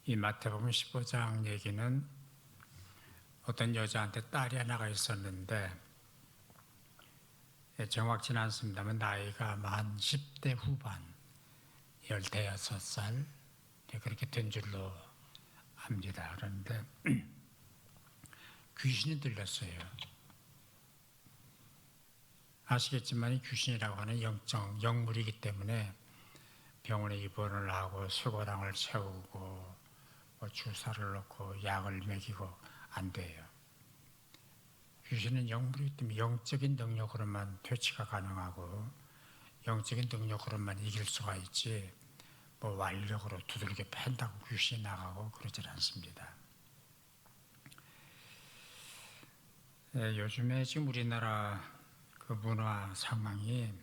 이 마태복음 15장 얘기는 어떤 여자한테 딸이 하나가 있었는데 정확치는 않습니다만 나이가 만 10대 후반 16살 그렇게 된 줄로 압니다. 그런데 귀신이 들렸어요. 아시겠지만 귀신이라고 하는 영적 영물이기 때문에 병원에 입원을 하고 수고랑을 채우고 주사를 넣고 약을 먹이고 안 돼요. 귀신은 영물이기 때문에 영적인 능력으로만 퇴치가 가능하고 영적인 능력으로만 이길 수가 있지 완력으로 두들겨 팬다고 귀신이 나가고 그러질 않습니다. 요즘에 지금 우리나라 그 문화 상황이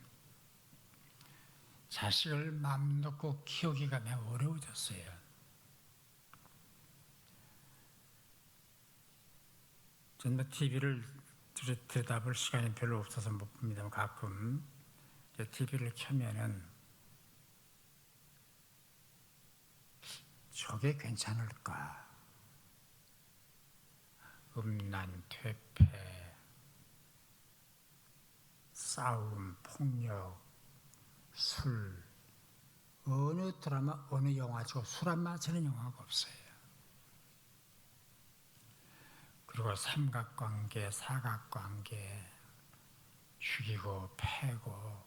자식을 마음 놓고 키우기가 매우 어려워졌어요. 저는 TV를 들여다볼 시간이 별로 없어서 못 봅니다만 가끔 TV를 켜면은 저게 괜찮을까? 음란, 퇴폐, 싸움, 폭력, 술, 어느 드라마, 어느 영화죠. 술 안 마시는 영화가 없어요. 그리고 삼각관계, 사각관계, 죽이고 패고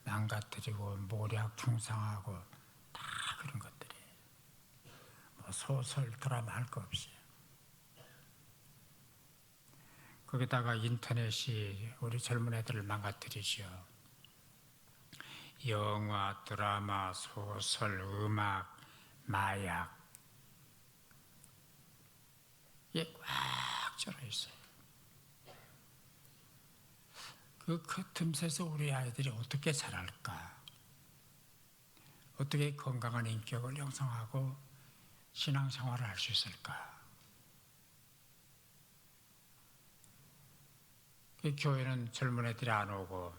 망가뜨리고 모략 중상하고 다 그런 것들이 소설, 드라마 할 거 없이 거기다가 인터넷이 우리 젊은 애들을 망가뜨리죠. 영화, 드라마, 소설, 음악, 마약 이게 꽉 쩔어 있어요. 그 틈새에서 우리 아이들이 어떻게 자랄까? 어떻게 건강한 인격을 형성하고 신앙생활을 할 수 있을까? 그 교회는 젊은 애들이 안 오고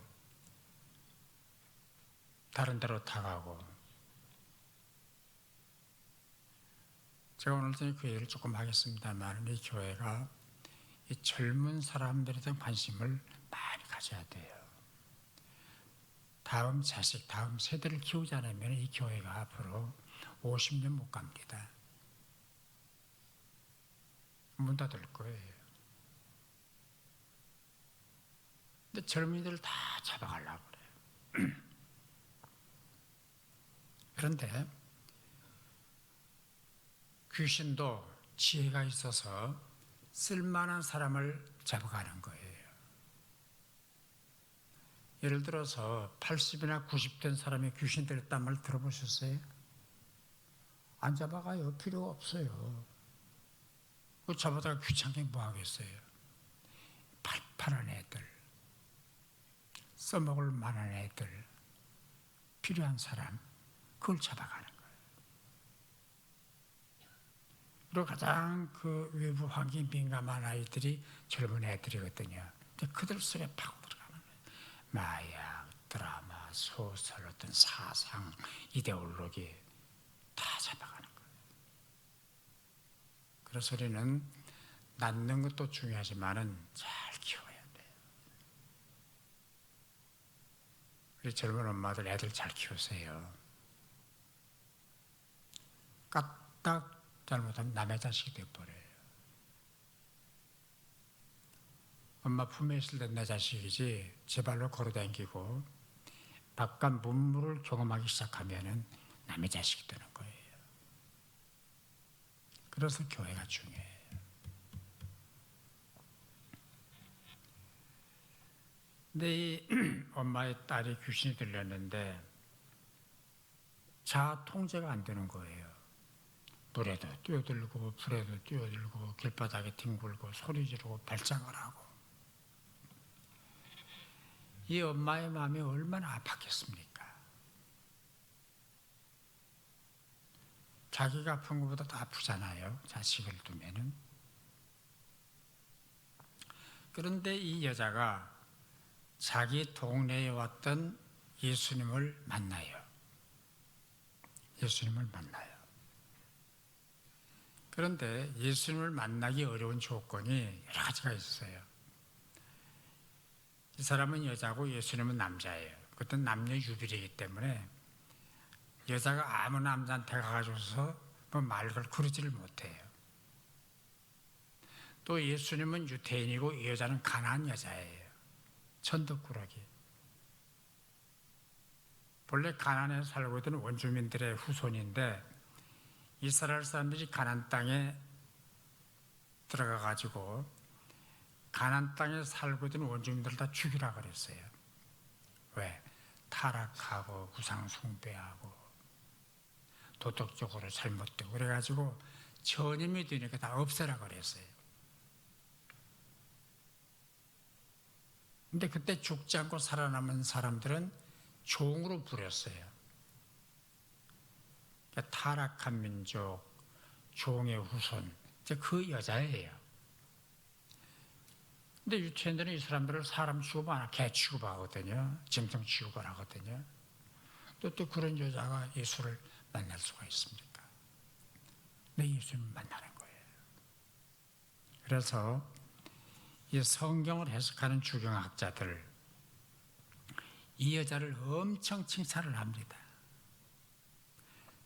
다른 데로 다 가고 제가 오늘 그 얘기를 조금 하겠습니다만 이 교회가 이 젊은 사람들에 대한 관심을 많이 가져야 돼요. 다음 자식, 다음 세대를 키우지 않으면 이 교회가 앞으로 50년 못 갑니다. 문 닫을 거예요. 근데 젊은이들을 다 잡아가려고 그래요. 그런데 귀신도 지혜가 있어서 쓸만한 사람을 잡아가는 거예요. 예를 들어서 80이나 90 된 사람이 귀신 들렸단 말 들어보셨어요? 안 잡아가요. 필요가 없어요. 그 잡아다가 귀찮게 뭐 하겠어요? 팔팔한 애들, 써먹을 만한 애들, 필요한 사람, 그걸 잡아가는 거예요. 그리고 가장 그 외부 환경에 민감한 아이들이 젊은 애들이거든요. 근데 그들 속에 파고 들어가는 거예요. 마약, 드라마, 소설, 어떤 사상, 이데올로기 다 잡아가는 거예요. 그래서 우리는 낳는 것도 중요하지만은 잘 키워야 돼요. 우리 젊은 엄마들 애들 잘 키우세요. 까딱 잘못하면 남의 자식이 돼버려요. 엄마 품에 있을 때 내 자식이지 제 발로 걸어다니고 바깥 문물을 경험하기 시작하면 남의 자식이 되는 거예요. 그래서 교회가 중요해요. 근데 이 엄마의 딸이 귀신이 들렸는데 자아 통제가 안 되는 거예요. 물에도 뛰어들고 불에도 뛰어들고 길바닥에 뒹굴고 소리 지르고 발작을 하고 이 엄마의 마음이 얼마나 아팠겠습니까? 자기가 아픈 것보다 더 아프잖아요. 자식을 두면은. 그런데 이 여자가 자기 동네에 왔던 예수님을 만나요. 예수님을 만나요. 그런데 예수님을 만나기 어려운 조건이 여러 가지가 있어요. 이 사람은 여자고 예수님은 남자예요. 그것은 남녀 유별이기 때문에 여자가 아무 남자한테 가가지고서 뭐 말을 그러지를 못해요. 또 예수님은 유태인이고 이 여자는 가나안 여자예요. 천덕꾸러기. 본래 가나안에 살고 있던 원주민들의 후손인데 이스라엘 사람들이 가나안 땅에 들어가가지고 가나안 땅에 살고 있던 원주민들을 다 죽이라 그랬어요. 왜? 타락하고 우상 숭배하고 도덕적으로 잘못되고 그래가지고 전임이 되니까 다 없애라 그랬어요. 근데 그때 죽지 않고 살아남은 사람들은 종으로 부렸어요. 그러니까 타락한 민족, 종의 후손, 이제 그 여자예요. 근데 유태인들은 이 사람들을 사람 취급하나 개 취급하거든요. 짐승 취급을 하거든요. 또 그런 여자가 예수를 만날 수가 있습니까? 내 예수님을 만나는 거예요. 그래서 이 성경을 해석하는 주경학자들 이 여자를 엄청 칭찬을 합니다.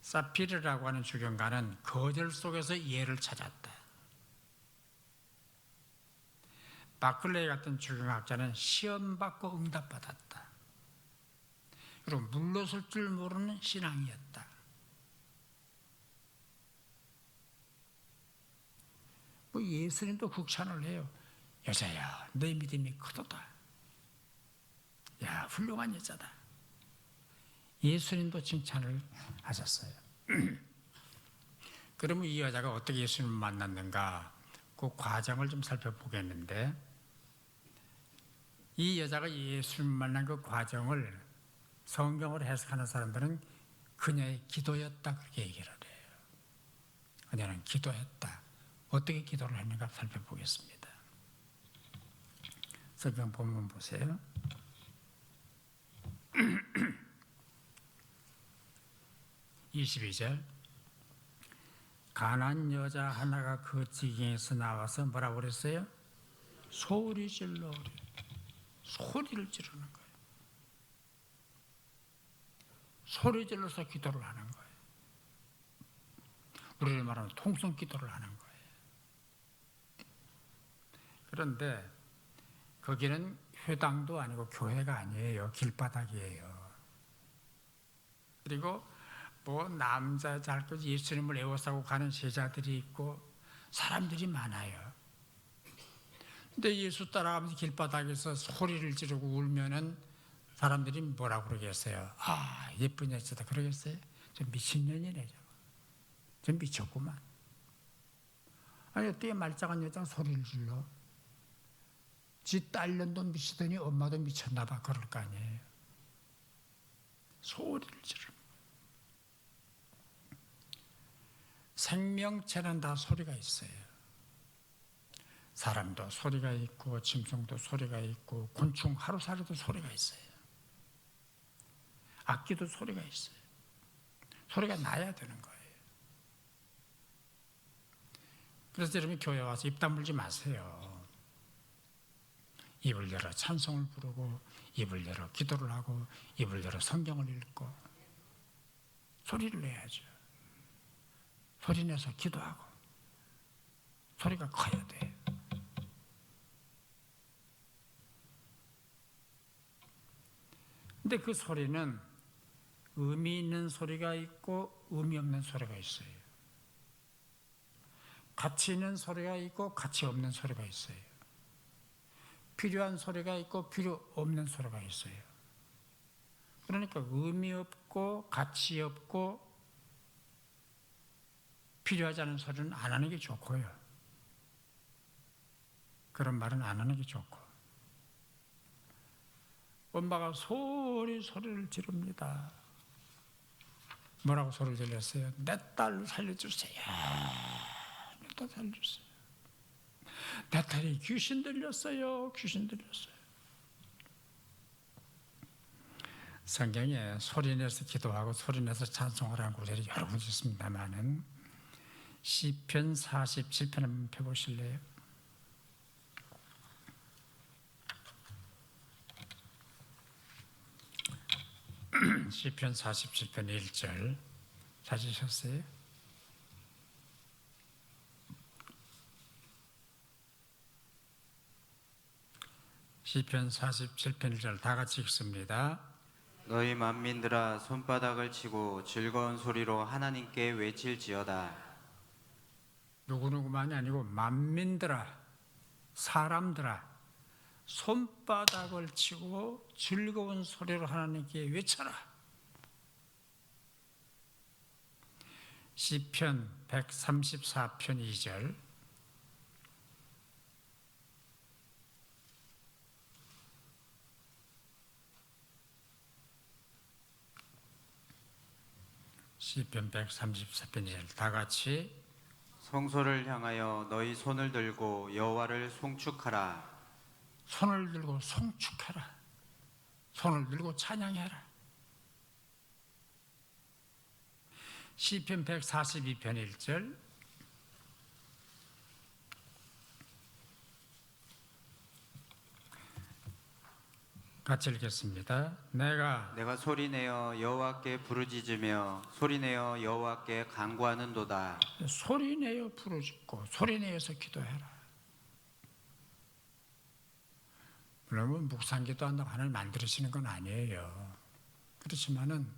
사피르라고 하는 주경가는 거절 속에서 예를 찾았다. 바클레이 같은 주경학자는 시험 받고 응답받았다. 그리고 물러설 줄 모르는 신앙이었다. 뭐 예수님도 극찬을 해요. 여자야, 내 믿음이 크도다. 야, 훌륭한 여자다. 예수님도 칭찬을 하셨어요. 그러면 이 여자가 어떻게 예수님을 만났는가? 그 과정을 좀 살펴보겠는데, 이 여자가 예수님을 만난 그 과정을 성경으로 해석하는 사람들은 그녀의 기도였다 그렇게 얘기를 해요. 그녀는 기도했다. 어떻게 기도를 했는가 살펴보겠습니다. 성경 본문 보세요. 22절 가난안 여자 하나가 그 지경에서 나와서 뭐라고 그랬어요? 소리를 지르는 거예요. 소리 질러서 기도를 하는 거예요. 우리를 말하면 통성 기도를 하는 거예요. 그런데 거기는 회당도 아니고 교회가 아니에요. 길바닥이에요. 그리고 뭐 남자 잘것 예수님을 애워싸고 가는 제자들이 있고 사람들이 많아요. 근데 예수 따라가면서 길바닥에서 소리를 지르고 울면은 사람들이 뭐라고 그러겠어요? 아, 예쁜 여자다 그러겠어요? 저 미친년이네. 저 미쳤구만. 아니 어떻게 말짱한 여자가 소리를 질러? 지 딸년도 미치더니 엄마도 미쳤나 봐 그럴 거 아니에요. 소리를 지르는 생명체는 다 소리가 있어요. 사람도 소리가 있고 짐승도 소리가 있고 곤충 하루살이도 소리가 있어요. 악기도 소리가 있어요. 소리가 나야 되는 거예요. 그래서 여러분 교회 와서 입 다물지 마세요. 입을 열어 찬송을 부르고 입을 열어 기도를 하고 입을 열어 성경을 읽고 소리를 내야죠. 소리 내서 기도하고 소리가 커야 돼요. 근데 그 소리는 의미 있는 소리가 있고 의미 없는 소리가 있어요. 가치 있는 소리가 있고 가치 없는 소리가 있어요. 필요한 소리가 있고 필요 없는 소리가 있어요. 그러니까 의미 없고 가치 없고 필요하지 않은 소리는 안 하는 게 좋고요. 그런 말은 안 하는 게 좋고. 엄마가 소리를 지릅니다. 뭐라고 소리를 질렀어요? 내 딸 살려주세요. 내 딸 살려주세요. 내 딸이 귀신 들렸어요. 귀신 들렸어요. 성경에 소리내서 기도하고 소리내서 찬송을 하는 구절이 여러 번 있습니다만은 시편 47편 한번 펴보실래요? 시편 47편 1절 찾으셨어요? 시편 47편 1절 다 같이 읽습니다. 너희 만민들아 손바닥을 치고 즐거운 소리로 하나님께 외칠지어다. 누구누구만이 아니고 만민들아, 사람들아, 손바닥을 치고 즐거운 소리로 하나님께 외쳐라. 시편 134편 2절 시편 134편 2절 다 같이 성소를 향하여 너희 손을 들고 여호와를 송축하라. 손을 들고 송축하라. 손을 들고 찬양해라. 시편 142편 1절 같이 읽겠습니다. 내가 소리내어 여호와께 부르짖으며 소리내어 여호와께 간구하는도다. 소리내어 부르짖고 소리내어서 기도해라. 물론 묵상기도 한다고 하나님 만들어지는 건 아니에요. 그렇지만은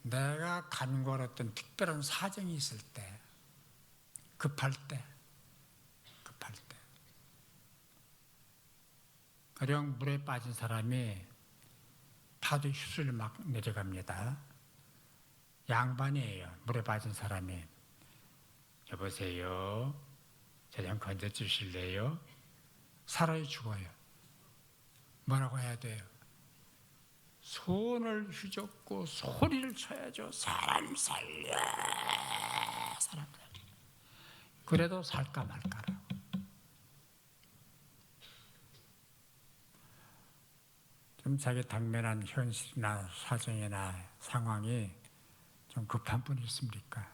내가 간구할 어떤 특별한 사정이 있을 때, 급할 때, 가령 물에 빠진 사람이 파도 휩쓸려 막 내려갑니다. 양반이에요. 물에 빠진 사람이. 여보세요. 저 좀 건져주실래요? 살아요, 죽어요? 뭐라고 해야 돼요? 손을 휘젓고 소리를 쳐야죠. 사람 살려, 사람 살려. 그래도 살까 말까라고. 좀 자기 당면한 현실이나 사정이나 상황이 좀 급한 분이 있습니까?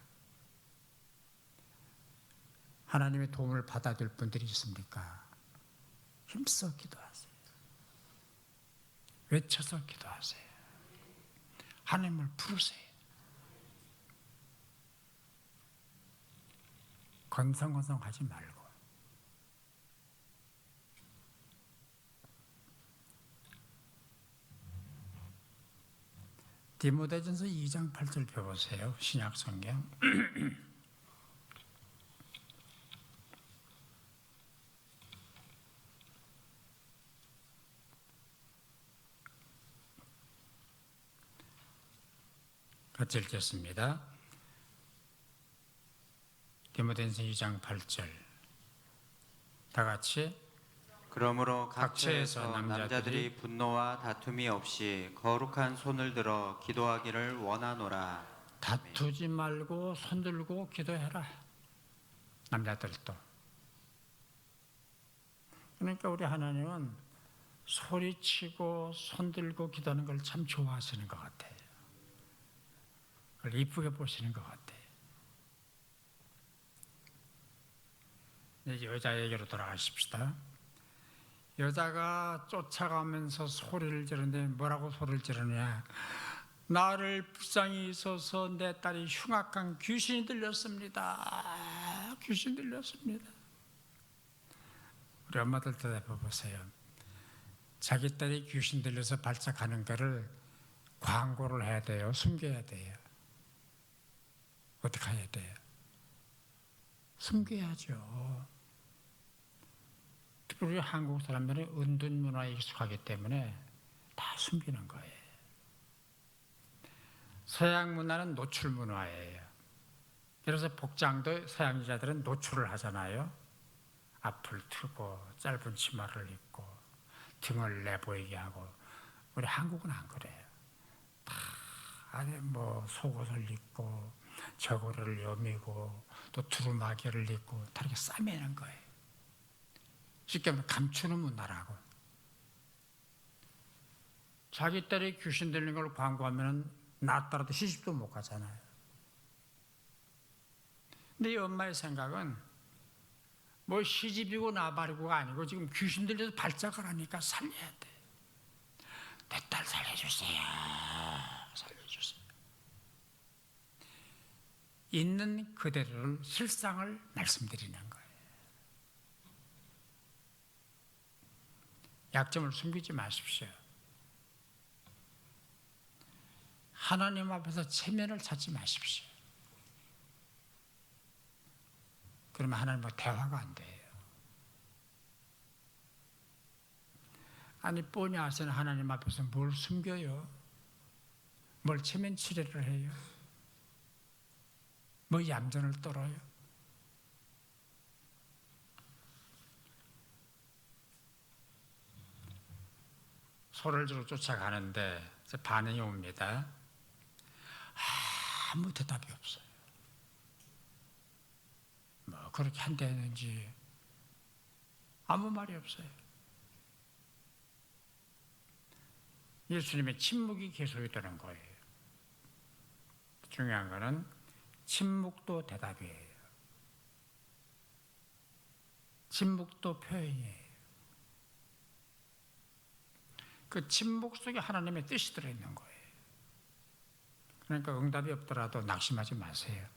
하나님의 도움을 받아줄 분들이 있습니까? 힘써 기도하세요. 외쳐서 기도하세요. 하나님을 부르세요. 건성건성하지 말고. 디모데전서 2장 8절 펴보세요. 신약성경. 같이 읽겠습니다. 디모데전서 2장 8절 다 같이 그러므로 각처에서 남자들이 분노와 다툼이 없이 거룩한 손을 들어 기도하기를 원하노라. 다투지 말고 손 들고 기도해라. 남자들도. 그러니까 우리 하나님은 소리치고 손 들고 기도하는 걸 참 좋아하시는 것 같아요. 그걸 이쁘게 보시는 것 같아요. 이제 여자 얘기로 돌아가십시다. 여자가 쫓아가면서 소리를 지르는데 뭐라고 소리를 지르냐? 나를 불쌍히 있어서 내 딸이 흉악한 귀신이 들렸습니다. 귀신 들렸습니다. 우리 엄마들 대답해 보세요. 자기 딸이 귀신 들려서 발작하는 거를 광고를 해야 돼요? 숨겨야 돼요? 어떻게 해야 돼요? 숨겨야죠. 특히 우리 한국 사람들은 은둔 문화에 익숙하기 때문에 다 숨기는 거예요. 서양 문화는 노출 문화예요. 예를 들어서 복장도 서양 여자들은 노출을 하잖아요. 앞을 트고 짧은 치마를 입고 등을 내보이게 하고. 우리 한국은 안 그래요. 다 안에 뭐 속옷을 입고 저고리를 여미고 또 두루마기를 입고 다 이렇게 싸매는 거예요. 쉽게 말하면 감추는 문화라고. 자기 딸이 귀신 들린 걸 광고하면 나 따라도 시집도 못 가잖아요. 근데 이 엄마의 생각은 뭐 시집이고 나발이고가 아니고 지금 귀신 들려서 발작을 하니까 살려야 돼. 내 딸 살려주세요. 살려주세요. 있는 그대로를 실상을 말씀드리는 거예요. 약점을 숨기지 마십시오. 하나님 앞에서 체면을 찾지 마십시오. 그러면 하나님과 대화가 안 돼요. 아니 뻔히 아시는 하나님 앞에서 뭘 숨겨요? 뭘 체면 치레를 해요? 뭐 얌전을 떨어요? 소를 주로 쫓아가는데 반응이 옵니다. 아무 대답이 없어요. 뭐 그렇게 한다는지 아무 말이 없어요. 예수님의 침묵이 계속이 되는 거예요. 중요한 거는 침묵도 대답이에요. 침묵도 표현이에요. 그 침묵 속에 하나님의 뜻이 들어있는 거예요. 그러니까 응답이 없더라도 낙심하지 마세요.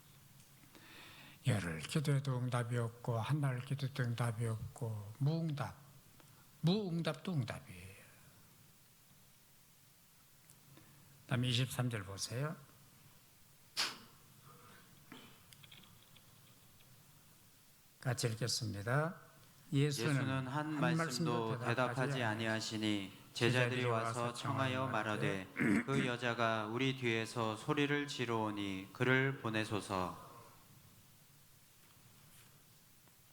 열흘 기도해도 응답이 없고 한날 기도해도 응답이 없고 무응답도 응답이에요. 다음에 23절 보세요. 같이 읽겠습니다. 예수는 한 말씀도 대답하지 아니하시니 제자들이 와서 청하여 말하되 그 여자가 우리 뒤에서 소리를 지르오니 그를 보내소서.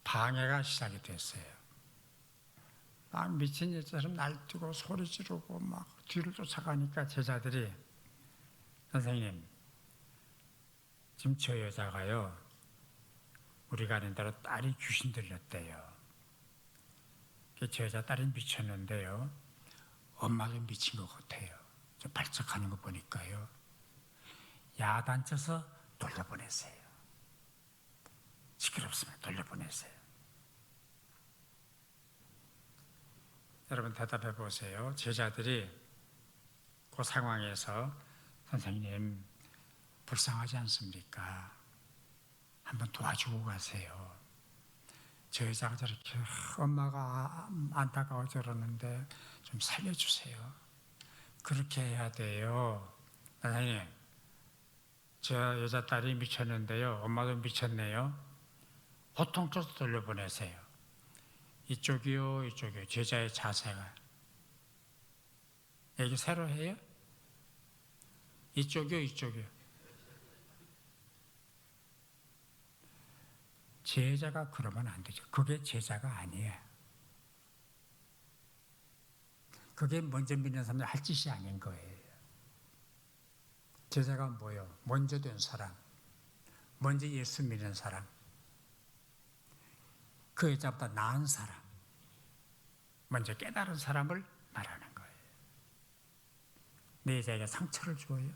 방해가 시작이 됐어요. 막 미친 여자처럼 날뛰고 소리 지르고 막 뒤를 쫓아가니까 제자들이 선생님 지금 저 여자가요 우리가 아는 대로 딸이 귀신 들렸대요. 저 여자 딸이 미쳤는데요 엄마도 미친 것 같아요. 저 발작하는 거 보니까요 야단쳐서 돌려보내세요. 시끄럽으면 돌려보내세요. 여러분 대답해 보세요. 제자들이 그 상황에서 선생님 불쌍하지 않습니까? 한번 도와주고 가세요. 저 여자가 저렇게 엄마가 안타까워 저러는데 좀 살려주세요. 그렇게 해야 돼요. 선생님 저 여자 딸이 미쳤는데요 엄마도 미쳤네요. 보통 쪽으로 돌려보내세요. 이쪽이요 이쪽이요. 제자의 자세가 얘기 새로 해요? 이쪽이요 이쪽이요. 제자가 그러면 안 되죠. 그게 제자가 아니에요. 그게 먼저 믿는 사람들 할 짓이 아닌 거예요. 제자가 뭐예요? 먼저 된 사람, 먼저 예수 믿는 사람, 그 여자보다 나은 사람, 먼저 깨달은 사람을 말하는 거예요. 내 여자에게 상처를 주어요.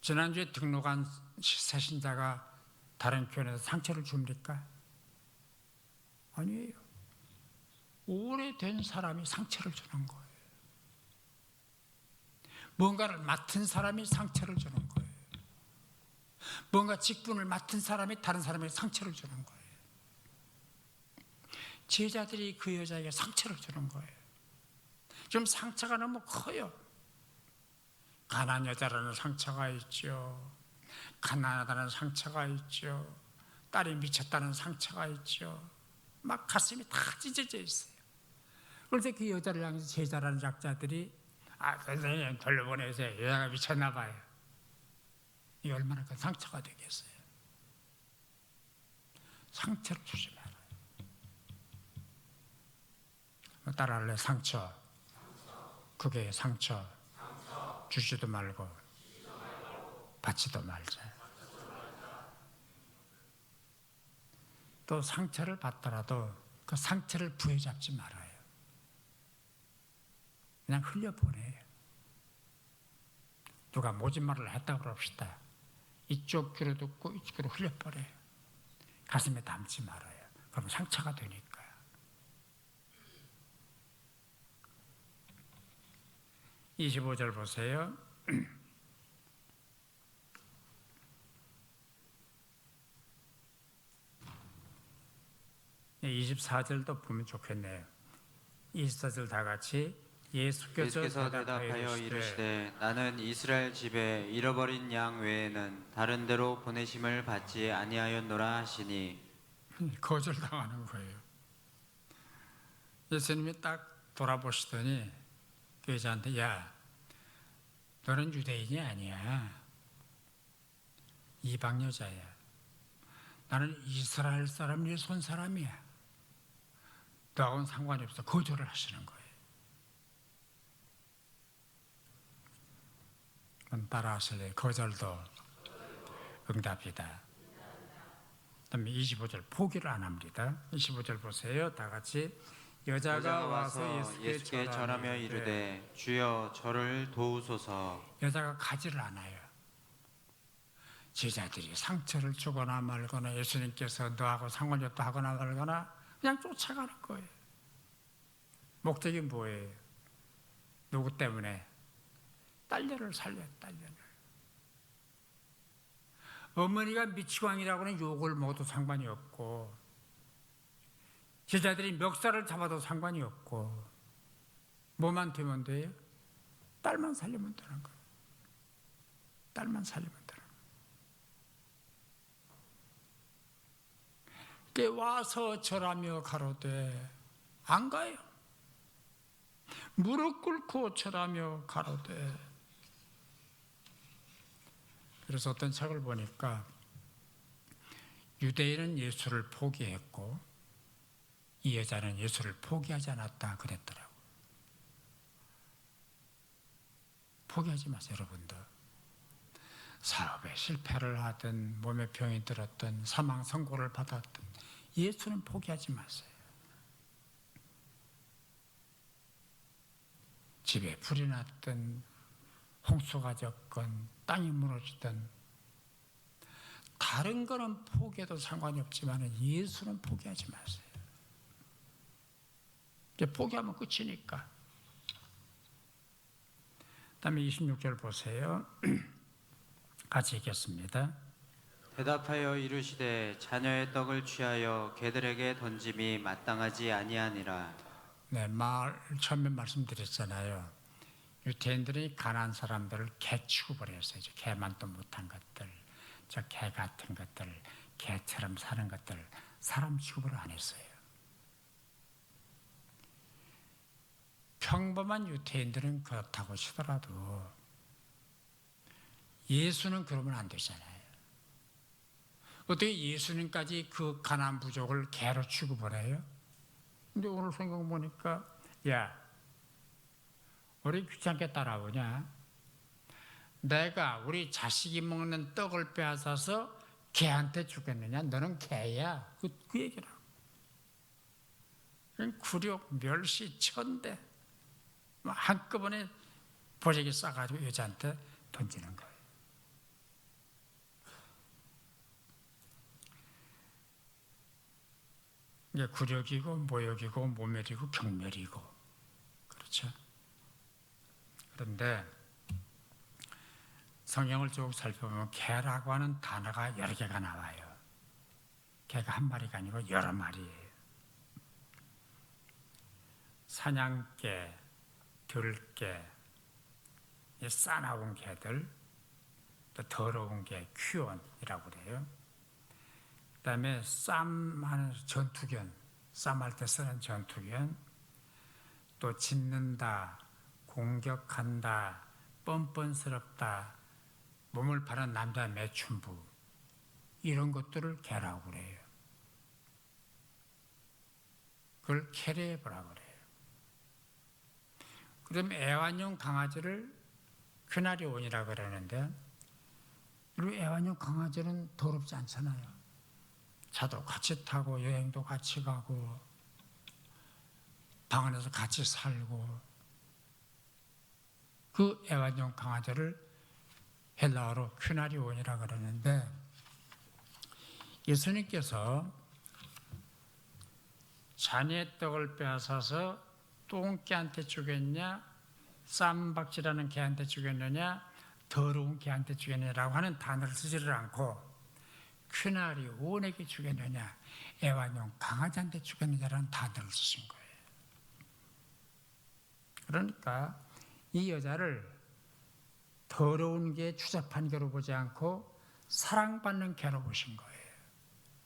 지난주에 등록한 새신자가 다른 교회에서 상처를 줍니까? 아니에요. 오래된 사람이 상처를 주는 거예요. 뭔가를 맡은 사람이 상처를 주는 거예요. 뭔가 직분을 맡은 사람이 다른 사람에게 상처를 주는 거예요. 제자들이 그 여자에게 상처를 주는 거예요. 좀 상처가 너무 커요. 가난한 여자라는 상처가 있죠. 가난하다는 상처가 있죠. 딸이 미쳤다는 상처가 있죠. 막 가슴이 다 찢어져 있어요. 그런데 그 여자를 향해서 제자라는 작자들이 선생님 돌려보내세요. 여자가 미쳤나 봐요. 이게 얼마나 큰 상처가 되겠어요. 상처를 주지 말아요. 따라할래? 상처. 그게 상처. 주지도 말고 받지도 말자. 또 상처를 받더라도 그 상처를 부여잡지 말아요. 그냥 흘려보내요. 누가 모진말을 했다고 그럽시다. 이쪽 귀로 듣고 이쪽 귀로 흘려버려요. 가슴에 담지 말아요. 그럼 상처가 되니까. (25절) 보세요. 24절도 보면 좋겠네요. 24절 다 같이 예수께서 대답하여 이르시되 나는 이스라엘 집에 잃어버린 양 외에는 다른 데로 보내심을 받지 아니하였노라 하시니 거절당하는 거예요. 예수님이 딱 돌아보시더니 그 여자한테 야 너는 유대인이 아니야. 이방 여자야. 나는 이스라엘 사람 위에 선 사람이야. 너하고는 상관이 없어. 거절을 하시는 거예요. 따라 하실래요? 거절도 응답이다. 그다음에 25절 포기를 안 합니다. 25절 보세요. 다 같이 여자가 와서 예수께 절하며 이르되 주여 저를 도우소서. 여자가 가지를 않아요. 제자들이 상처를 주거나 말거나 예수님께서 너하고 상관이 없다 하거나 말거나 그냥 쫓아가는 거예요. 목적이 뭐예요? 누구 때문에? 딸녀를 살려요. 딸녀를. 어머니가 미치광이라고 하는 욕을 먹어도 상관이 없고 제자들이 멱살을 잡아도 상관이 없고 뭐만 되면 돼요? 딸만 살리면 되는 거예요. 딸만 살리면 되는 거예요. 와서 절하며 가로되 안 가요. 무릎 꿇고 절하며 가로되. 그래서 어떤 책을 보니까 유대인은 예수를 포기했고 이 여자는 예수를 포기하지 않았다 그랬더라고요. 포기하지 마세요, 여러분들. 사업에 실패를 하든 몸에 병이 들었든 사망 선고를 받았든 예수는 포기하지 마세요. 집에 불이 났든 홍수가 졌건 땅이 무너지든 다른 거는 포기해도 상관이 없지만 예수는 포기하지 마세요. 이제 포기하면 끝이니까. 그다음에 26절 보세요. 같이 읽겠습니다. 대답하여 이르시되 자녀의 떡을 취하여 개들에게 던짐이 마땅하지 아니하니라. 네, 처음에 말씀드렸잖아요. 유태인들이 가난한 사람들을 개 취급을 했어요. 개만 또 못한 것들, 저 개 같은 것들, 개처럼 사는 것들 사람 취급을 안 했어요. 평범한 유태인들은 그렇다고 치더라도 예수는 그러면 안 되잖아요. 어떻게 예수님까지 그 가난한 부족을 개로 취급을 해요? 근데 오늘 성경 보니까 야 우리 귀찮게 따라오냐? 내가 우리 자식이 먹는 떡을 빼앗아서 개한테 주겠느냐? 너는 개야. 그 얘기라고. 굴욕, 멸시, 천대 한꺼번에 보자기 싸가지고 여자한테 던지는 거예요. 이게 굴욕이고 모욕이고 모멸이고 경멸이고 그렇죠. 그런데 성경을 쭉 살펴보면 개라고 하는 단어가 여러 개가 나와요. 개가 한 마리가 아니고 여러 마리예요. 사냥개, 들개, 싸나운 개들, 또 더러운 개, 퀴온이라고 그래요. 그 다음에 쌈하는 전투견, 쌈할 때 쓰는 전투견, 또 짖는다, 공격한다, 뻔뻔스럽다, 몸을 파는 남자 매춘부, 이런 것들을 개라고 그래요. 그걸 캐레브라고 그래요. 그럼 애완용 강아지를 퀴나리온이라고 그러는데, 그리고 애완용 강아지는 더럽지 않잖아요. 차도 같이 타고 여행도 같이 가고 방 안에서 같이 살고 그 애완용 강아지를 헬라어로 퀴나리온이라 그러는데, 예수님께서 자녀의 떡을 빼앗아서 똥개한테 주겠냐, 쌈박질하는 개한테 주겠느냐, 더러운 개한테 주겠느냐라고 하는 단어를 쓰지를 않고 퀴나리온에게 주겠느냐, 애완용 강아지한테 주겠느냐라는 단어를 쓰신 거예요. 그러니까 이 여자를 더러운 개, 추잡한 개로 보지 않고 사랑받는 개로 보신 거예요.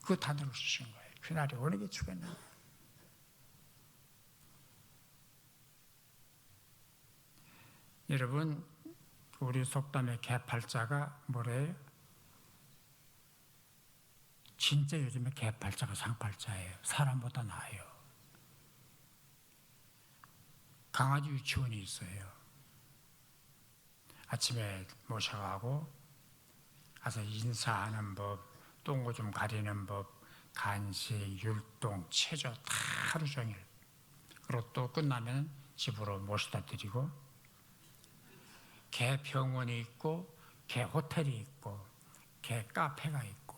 그 단어를 쓰신 거예요. 퀴나리온에게 주겠느냐. 여러분, 우리 속담의 개팔자가 뭐래요? 진짜 요즘에 개팔자가 상팔자예요. 사람보다 나아요. 강아지 유치원이 있어요. 아침에 모셔가고 가서 인사하는 법, 똥오줌 가리는 법, 간식, 율동, 체조 다 하루 종일. 그리고 또 끝나면 집으로 모셔다 드리고, 개 병원이 있고, 개 호텔이 있고, 개 카페가 있고,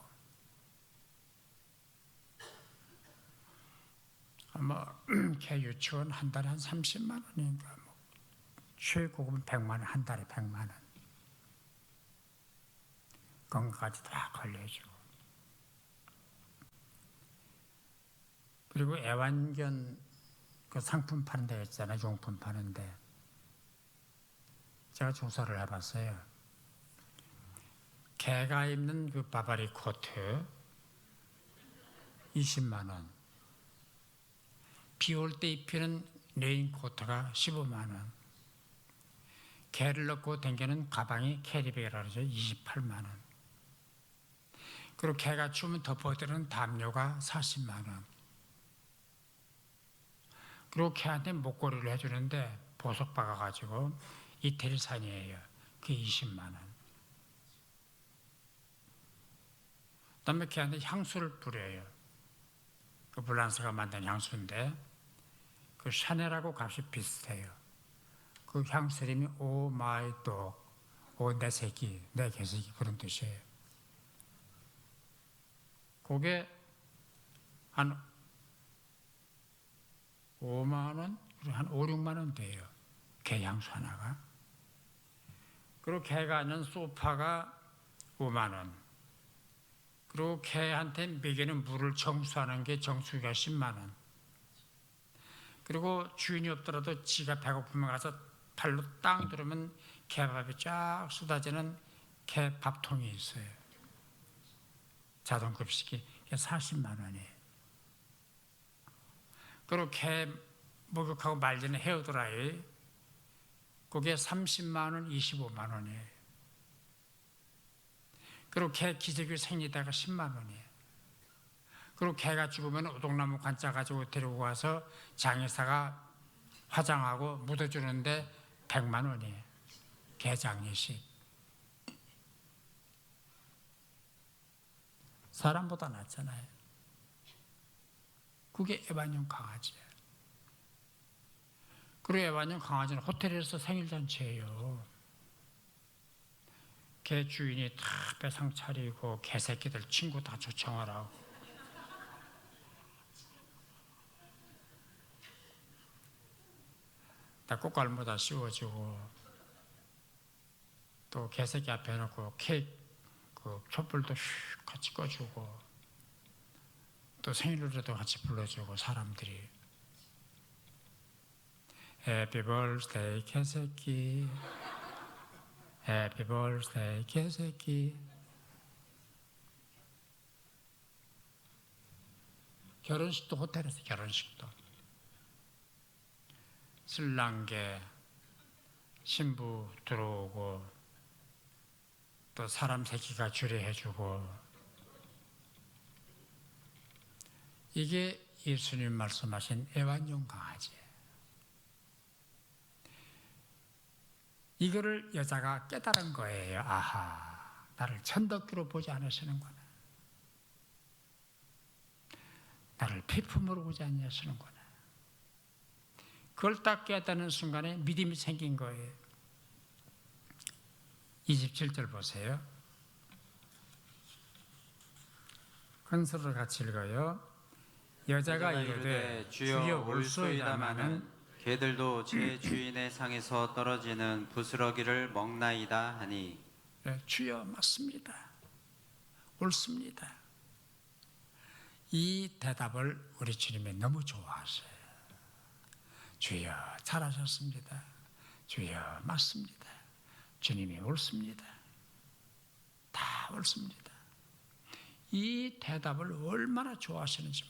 개 유치원 한 달에 한 30만 원인가, 최고급은 100만 원, 한 달에 100만 원. 건강까지 다 관리해주고. 그리고 애완견 그 상품 파는 데 있잖아요. 용품 파는데. 제가 조사를 해봤어요. 개가 입는 그 바바리 코트 20만 원. 비 올 때 입히는 레인 코트가 15만 원. 개를 넣고 댕기는 가방이 캐리백이라고 그러죠. 28만 원. 그리고 개가 추우면 덮어드는 담요가 40만 원. 그리고 개한테 목걸이를 해주는데 보석 박아가지고 이태리 산이에요. 그게 20만 원. 그다음에 걔한테 향수를 뿌려요. 그 블란스가 만든 향수인데 그 샤넬하고 값이 비슷해요. 그 향수 이름이 오 마이 독, 오 내 새끼, 내 개새끼 그런 뜻이에요. 그게 한 5만 원, 한 5, 6만 원 돼요. 개 향수 하나가. 그리고 개가 앉는 소파가 5만 원. 그리고 개한테 먹이는 물을 정수하는 게 정수기가 10만 원. 그리고 주인이 없더라도 지가 배고프면 가서 발로 땅 들으면 개밥이 쫙 쏟아지는 개밥통이 있어요. 자동급식이 40만 원이에요. 그리고 개 목욕하고 말리는 헤어드라이 그게 30만 원, 25만 원이에요. 그리고 개 기저귀 생리대가 10만 원이에요. 그리고 개가 죽으면 오동나무 관짜 가지고 데리고 와서 장의사가 화장하고 묻어주는데 100만 원이에요. 개 장례식. 사람보다 낫잖아요. 그게 애완용 강아지예요. 그리고 애완용 강아지는 호텔에서 생일잔치예요. 개 주인이 다 배상 차리고 개새끼들 친구 다 초청하라고. 다 꽃갈무다 씌워주고 또 개새끼 앞에 놓고 케이크 그 촛불도 슉 같이 꺼주고 또 생일 노래도 같이 불러주고 사람들이 Happy birthday 개새끼 Happy birthday 개새끼. 결혼식도 호텔에서 결혼식도 신랑계 신부 들어오고 또 사람 새끼가 주례해주고 이게 예수님 말씀하신 애완용 강아지예요. 이거를 여자가 깨달은 거예요. 아하, 나를 천덕기로 보지 않으시는구나. 나를 피품으로 보지 않으시는구나. 그걸 딱 깨닫는 순간에 믿음이 생긴 거예요. 27절 보세요. 근서로 같이 읽어요. 여자가 이르되 주여 올소이다마는 개들도 제 주인의 상에서 떨어지는 부스러기를 먹나이다 하니. 네, 주여 맞습니다. 옳습니다. 이 대답을 우리 주님이 너무 좋아하세요. 주여 잘하셨습니다. 주여 맞습니다. 주님이 옳습니다. 다 옳습니다. 이 대답을 얼마나 좋아하시는지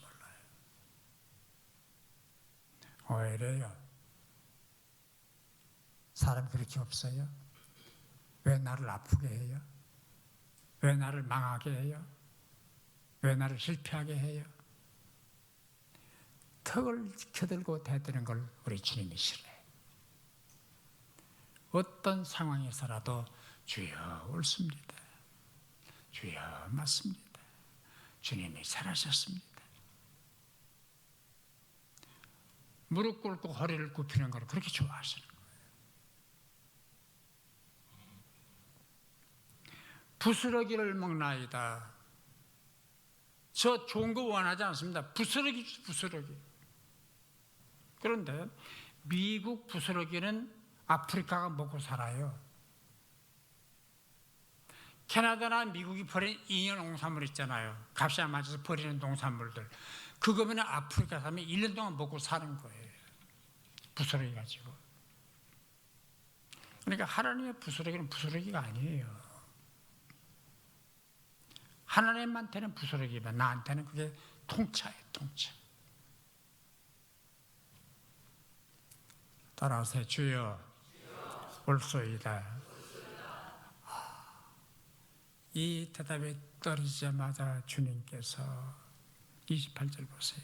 몰라요. 오히려요. 사람 그렇게 없어요? 왜 나를 아프게 해요? 왜 나를 망하게 해요? 왜 나를 실패하게 해요? 턱을 켜들고 대드는 걸 우리 주님이 싫어해요. 어떤 상황에서라도 주여 옳습니다. 주여 맞습니다. 주님이 잘하셨습니다. 무릎 꿇고 허리를 굽히는 걸 그렇게 좋아하시는 거예요. 부스러기를 먹나이다. 저 좋은 거 원하지 않습니다. 부스러기. 그런데 미국 부스러기는 아프리카가 먹고 살아요. 캐나다나 미국이 버린 잉여 농산물 있잖아요. 값이 안 맞아서 버리는 농산물들. 그거면 아프리카 사람이 1년 동안 먹고 사는 거예요. 부스러기 가지고. 그러니까 하나님의 부스러기는 부스러기가 아니에요. 하나님한테는 부스러기면 나한테는 그게 통차예요. 통차. 따라서 주여 올소이다. 이 대답이 떨어지자마자 주님께서 28절 보세요.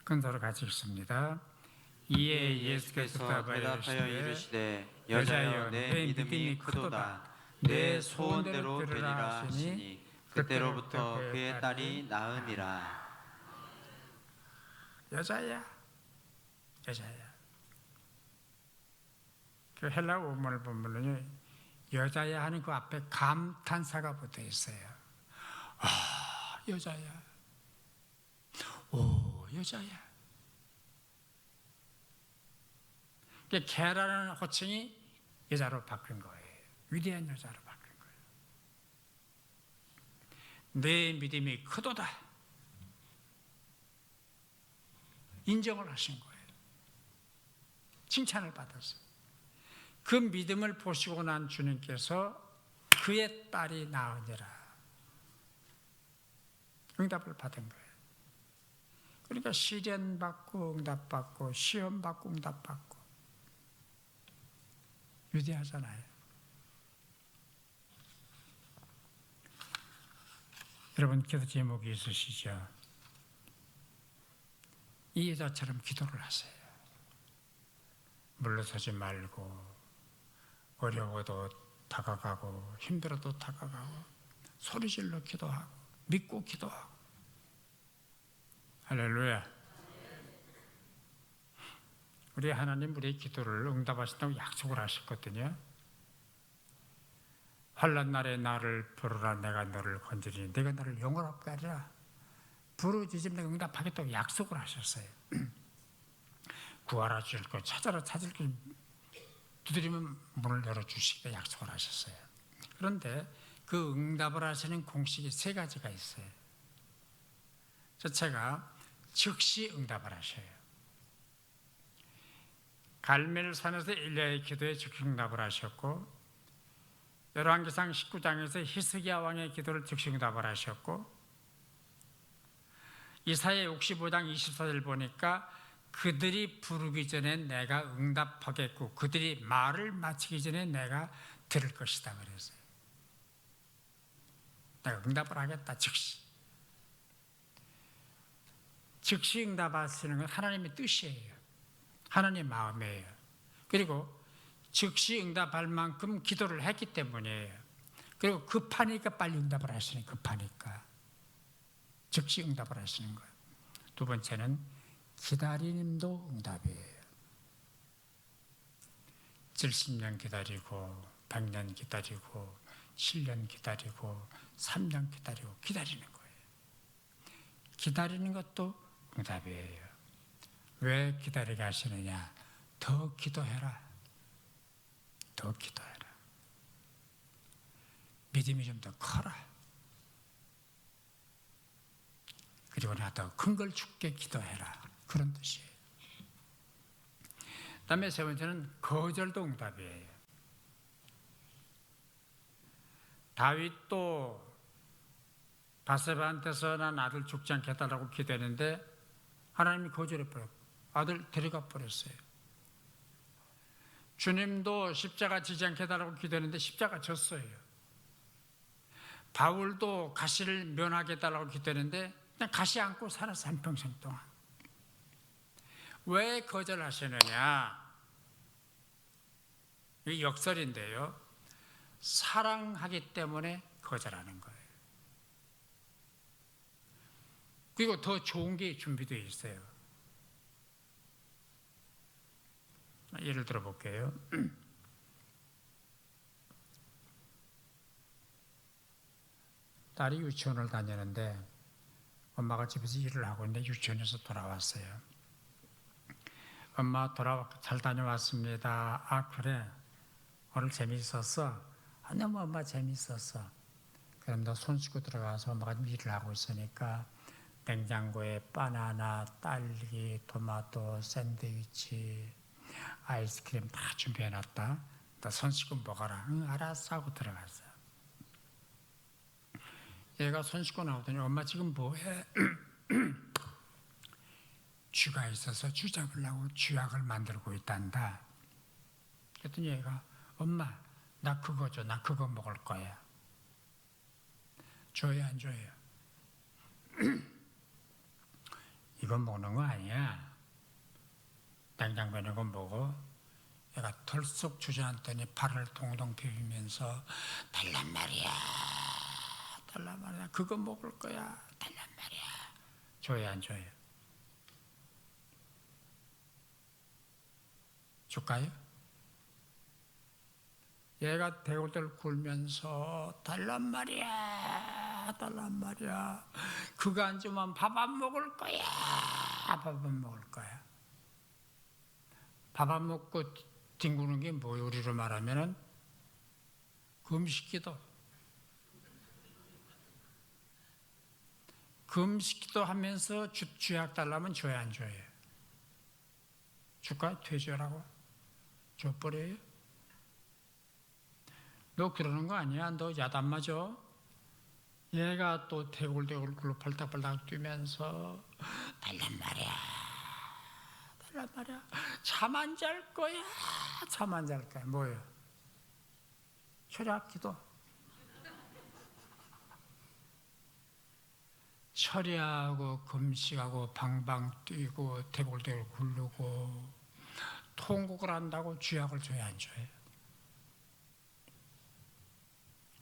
근서로 같이 읽습니다. 이에 예수께서 대답하여 이르시되 여자여 내 믿음이 크도다. 내 소원대로 되리라 하시니 그때로부터 그의 딸이 나으니라. 여자야. 그 헬라 원문을 보면요. 여자야 하는 그 앞에 감탄사가 붙어 있어요. 아, 여자야. 오, 여자야. 개라는 호칭이 여자로 바뀐 거예요. 위대한 여자로 바뀐 거예요. 내 믿음이 크도다. 인정을 하신 거예요. 칭찬을 받았어요. 그 믿음을 보시고 난 주님께서 그의 딸이 나으니라. 응답을 받은 거예요. 그러니까 시련 받고 응답 받고 시험 받고 응답 받고 위대하잖아요. 여러분 기도 제목이 있으시죠? 이 여자처럼 기도를 하세요. 물러서지 말고 어려워도 다가가고 힘들어도 다가가고 소리질러 기도하고 믿고 기도하고. 할렐루야. 우리 하나님 우리의 기도를 응답하신다고 약속을 하셨거든요. 환난 날에 나를 부르라 내가 너를 건지리니 내가 너를 영원하게 하리라. 부르짖으면 내가 응답하겠다고 약속을 하셨어요. 구하라 주실 것, 찾아라 찾을 것, 두드리면 문을 열어주시기로 약속을 하셨어요. 그런데 그 응답을 하시는 공식이 3가지가 있어요. 첫째가 즉시 응답을 하셔요. 갈멜산에서 엘리야의 기도에 즉시 응답을 하셨고, 열왕기상 19장에서 히스기야 왕의 기도를 즉시 응답을 하셨고, 이사야 65장 24절 보니까 그들이 부르기 전에 내가 응답하겠고 그들이 말을 마치기 전에 내가 들을 것이다 그랬어요. 내가 응답을 하겠다. 즉시 응답하시는 건 하나님의 뜻이에요. 하나님의 마음이에요. 그리고 즉시 응답할 만큼 기도를 했기 때문이에요. 그리고 급하니까 빨리 응답을 하시는, 급하니까 즉시 응답을 하시는 거예요. 두 번째는 기다림도 응답이에요. 70년 기다리고 100년 기다리고 7년 기다리고 3년 기다리고 기다리는 거예요. 기다리는 것도 응답이에요. 왜 기다리게 하시느냐? 더 기도해라. 더 기도해라. 믿음이 좀 더 커라. 그리고 나 더 큰 걸 주께 기도해라. 그런 뜻이에요. 그다음에 세 번째는 거절도 응답이에요. 다윗도 바세바한테서 난 아들 죽지 않겠다라고 기도했는데 하나님이 거절해버렸고 아들 데려가 버렸어요. 주님도 십자가 지지 않겠다라고 기도했는데 십자가 졌어요. 바울도 가시를 면하겠다라고 기도했는데 그냥 가시 안고 살았어, 한평생 동안. 왜 거절하시느냐? 이게 역설인데요. 사랑하기 때문에 거절하는 거예요. 그리고 더 좋은 게 준비되어 있어요. 예를 들어 볼게요. 딸이 유치원을 다니는데 엄마가 집에서 일을 하고 있는데 유치원에서 돌아왔어요. 엄마 잘 다녀왔습니다. 아 그래? 오늘 재미있었어? 아, 너무 엄마 재미있었어. 그럼 너 손 씻고 들어가서 엄마가 일을 하고 있으니까 냉장고에 바나나, 딸기, 토마토, 샌드위치, 아이스크림 다 준비해놨다. 너 손 씻고 먹어라. 응, 알았어 하고 들어갔어. 얘가 손 씻고 나오더니 엄마 지금 뭐해? 쥐가 있어서 쥐 잡으려고 쥐약을 만들고 있단다. 그랬더니 얘가 엄마 나 그거 줘. 나 그거 먹을 거야. 줘요 안 줘요? 이건 먹는 거 아니야. 냉장고에 넣고 먹어. 얘가 털썩 주저앉더니 팔을 동동 비비면서 달란 말이야. 달란 말이야. 그거 먹을 거야. 달란 말이야. 줘요 안 줘요? 줄까요? 얘가 대골대골 굴면서 달란 말이야. 달란 말이야. 그거 안 주면 밥 안 먹을 거야. 밥 안 먹을 거야. 밥 안 먹고 뒹구는 게 뭐예요? 우리로 말하면은 금식기도. 금식기도 하면서 쥐약 달라면 줘야 안 줘요? 줄까요? 퇴주라고? 줘버려요? 너 그러는 거 아니야? 너 야단 맞아? 얘가 또 대굴대굴 굴로 팔딱팔딱 뛰면서 달란 말이야. 달란 말이야. 잠 안 잘 거야. 잠 안 잘 거야. 뭐예요? 철야기도. 철야하고 금식하고 방방 뛰고 대굴대굴 굴르고 통곡을 한다고 쥐약을 줘야 안 줘요?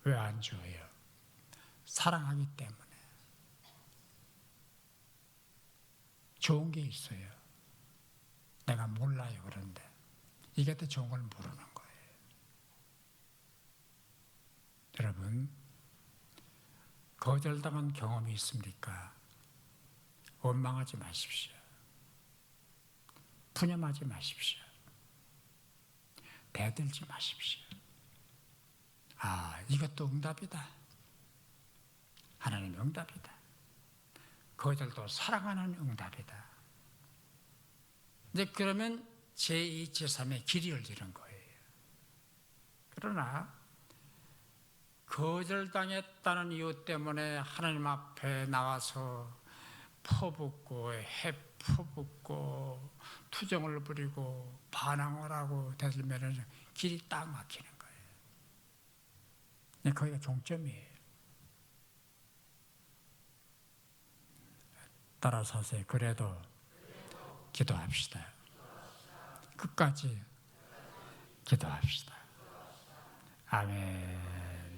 왜 안 줘요? 사랑하기 때문에. 좋은 게 있어요. 내가 몰라요. 그런데 이게 더 좋은 걸 모르는 거예요. 여러분, 거절당한 경험이 있습니까? 원망하지 마십시오. 푸념하지 마십시오. 대들지 마십시오. 아, 이것도 응답이다. 하나님의 응답이다. 거절도 사랑하는 응답이다. 이제 그러면 제2, 제3의 길이 열리는 거예요. 그러나 거절당했다는 이유 때문에 하나님 앞에 나와서 퍼붓고 퍼붓고 투정을 부리고 반항을 하고 대들면 길이 딱 막히는 거예요. 거기가 종점이에요. 따라서세요. 그래도 기도합시다. 끝까지 기도합시다. 아멘.